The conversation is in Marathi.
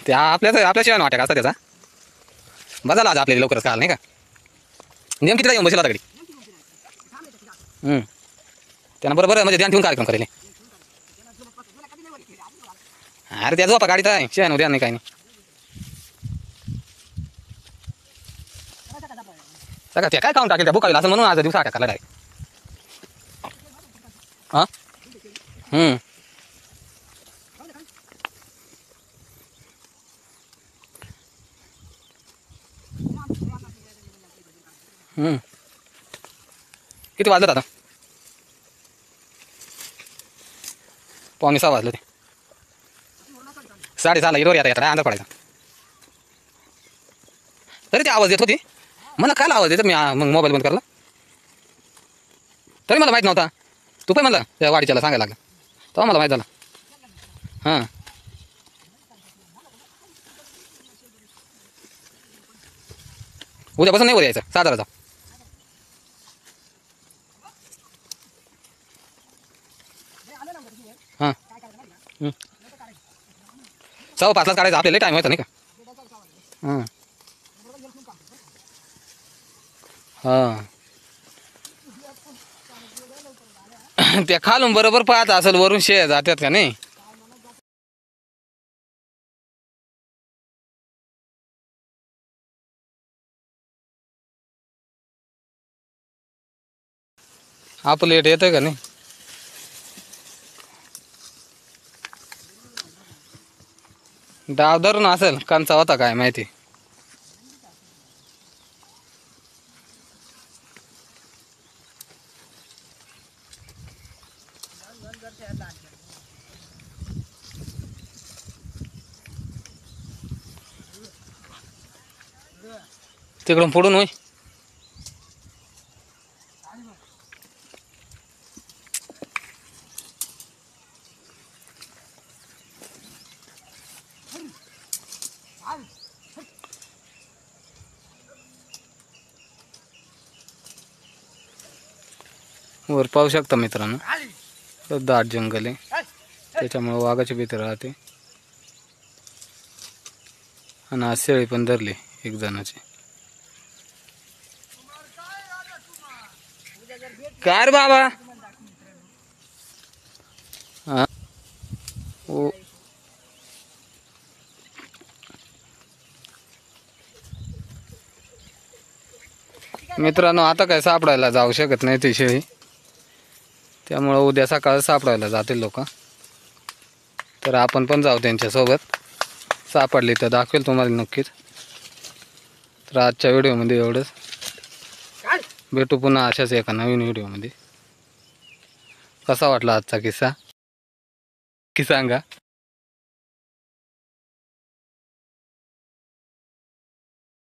ते आपल्याशिवाय वाट्या का असता त्याचा बजाला आज आपल्याला लवकरच काल नाही का नेम किती येऊन बसेल आता घडी त्यांना बरोबर म्हणजे ध्यान ठेवून कार्यक्रम करेल अरे त्या झोपा गाडीत आहे शिवाय ध्यान नाही काय नाही सगळं ते काय खाऊन टाकेल त्या बुकावीला असं म्हणून आज दिवसा टाकायला डायरेक्ट हां किती वाजलं आता 5:45 वाजलं ते 6:30 इरोर येता येता अंधार पडायचा तरी ते आवाज येत होती मला काय आवाज येतो मी मग मोबाईल बंद करला तरी मला माहीत नव्हता तू पण म्हणला त्या वाडीच्याला सांगायला लागला तेव्हा मला माहीत झालं हां उद्यापासून नाही वर यायचं 6:00 हां 5:15 काढायचं आपल्याला टाईम व्हायचा नाही का हां हां त्या खालून बरोबर पाहत असेल वरून शे जातात का नाही आपलं लेट येतं का नाही डाव धरून असेल कांचा होता काय माहिती तिकडून पुढून होई वर पाहू शकता मित्रांनो दाट जंगल आहे त्याच्यामुळे वाघाची भीती राहते आणि आज शेळी पण धरली एक जणाची काय रे बाबा हा ओ मित्रांनो आता काय सापडायला जाऊ शकत नाही ती शेळी त्यामुळे उद्या सकाळ सापडायला जातील लोक तर आपण पण जाऊ त्यांच्यासोबत सापडली तर दाखवेल तुम्हाला नक्कीच तर आजच्या व्हिडिओमध्ये एवढंच भेटू पुन्हा अशाच एका नवीन व्हिडिओमध्ये कसा वाटला आजचा किस्सा की सांगा